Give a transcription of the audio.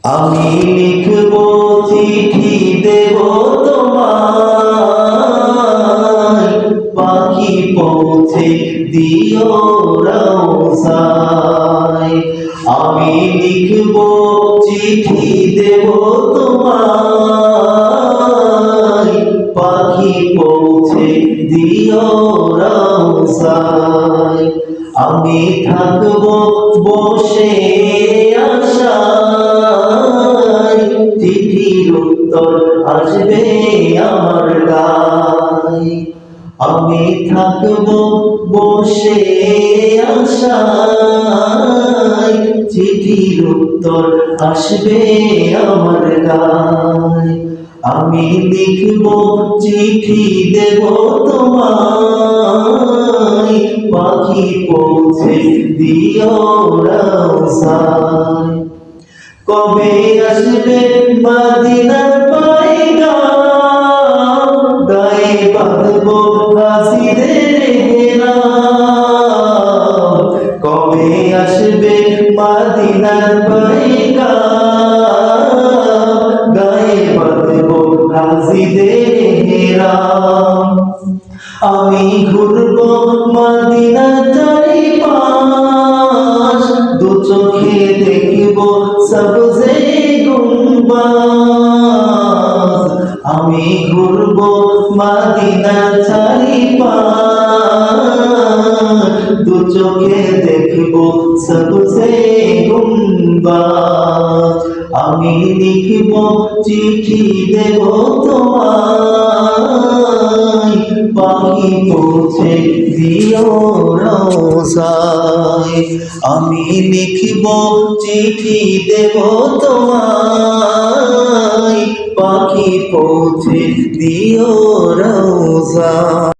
আমি লিখব চিঠি দেব তোমায়, পাখি পৌঁছে দিও রওসায়। আমি লিখব চিঠি দেব তোমায়, পাখি পৌঁছে দিও রওসায়। আমি থাকব বসে আশায়, চিঠির উত্তর আসবে আমার গায়। আমি থাকব বসে আশায়, চিঠির উত্তর আসবে আমার গায়। আমি লিখব চিঠি দেব তোমায়, পাখি পৌঁছে দিও রওসায়। কবে আসবে মদিনার পয়গাম, গায়ে বাঁধব হাসিদের ঘেরাম। কবে আসবে মদিনার পয়গাম, গায়ে বাঁধব হাসিদের ঘেরাম। আমি ঘুরব মদিনার চারিপাশ, দু চোখে দেখব সবজে গুম্বাজ। আমি ঘুরব মদিনার চারিপাশ, দু চোখে দেখব সবজে গুম্বাজ। আমি লিখব চিঠি দেব তোমায়, পাখি পৌঁছে দিও রওসায়। আমি লিখব চিঠি দেব তোমায়, পাখি পৌঁছে দিও রওসায়।